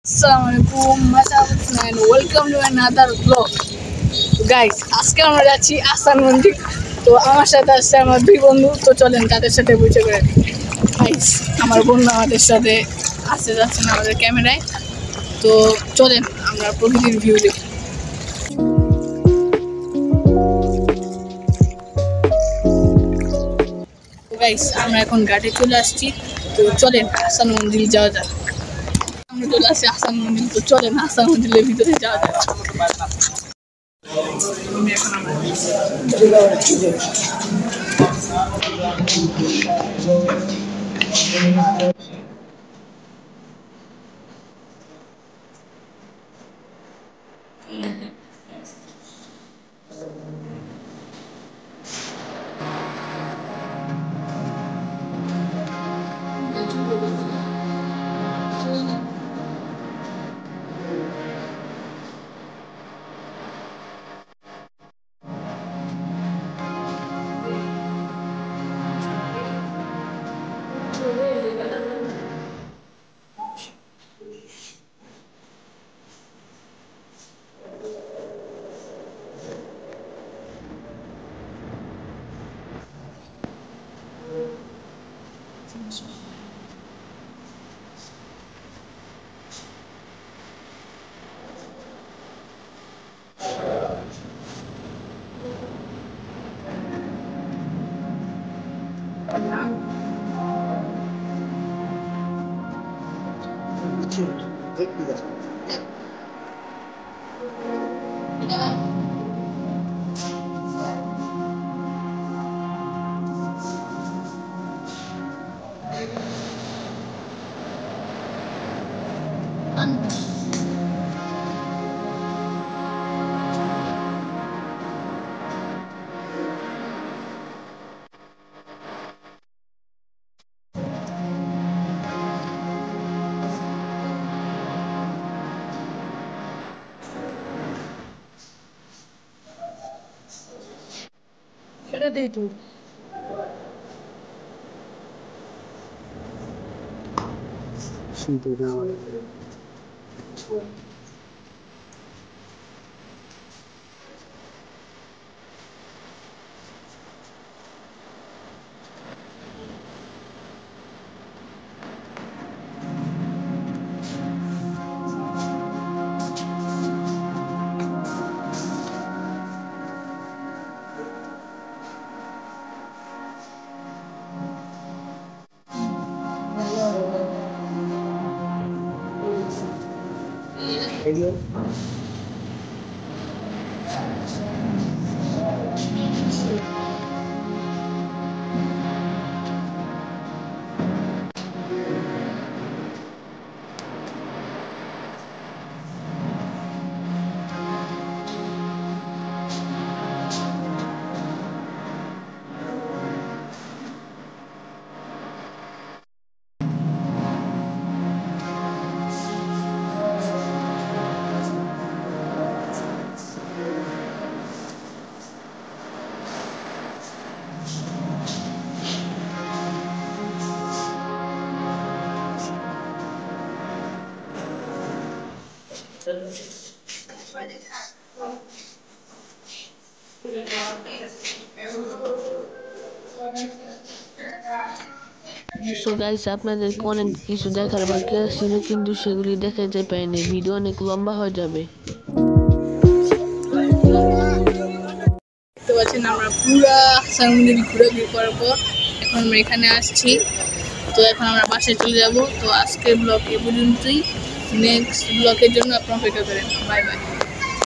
Assalamualaikum, and welcome to another vlog. Guys, আজকে আমরা যাচ্ছি আহসান মন্দির। তো আমার সাথে আসছে আমার দুই বন্ধু। তো চলেন তাদের সাথে পরিচয় করে দিই। গাইস, আমার বন্ধু আমাদের সাথে আসতে যাচ্ছেন আমাদের ক্যামেরায়। তো চলেন আমরা প্রকৃতির ভিউ দেখি। গাইস, আমরা এখন ঘাটে চলে আসছি। তো চলেন আহসান মন্দির যাওয়া যাক। আমরা চলে আসছি আহসান মন্দির। তো চলেন আহসান মন্দিরের ভিতরে যাওয়া যাক। Şöyle değil. Şimdi devam edelim. Geliyor. So guys, আপনাদেরকে অনেক কিছু দেখার বাকি ছিল, কিন্তু সেগুলি দেখাতে পারিনি। ভিডিও অনেক লম্বা হয়ে যাবে। দেখতে পাচ্ছেন আমরা পুরা আহসান মন্দির ঘোরাঘুরি করার পর এখন আমরা এখানে আসছি। তো এখন আমরা বাসায় চলে যাব। তো আজকের ব্লগ এ পর্যন্তই। নেক্সট ব্লগের জন্য আপনারা অপেক্ষা করেন। Bye bye.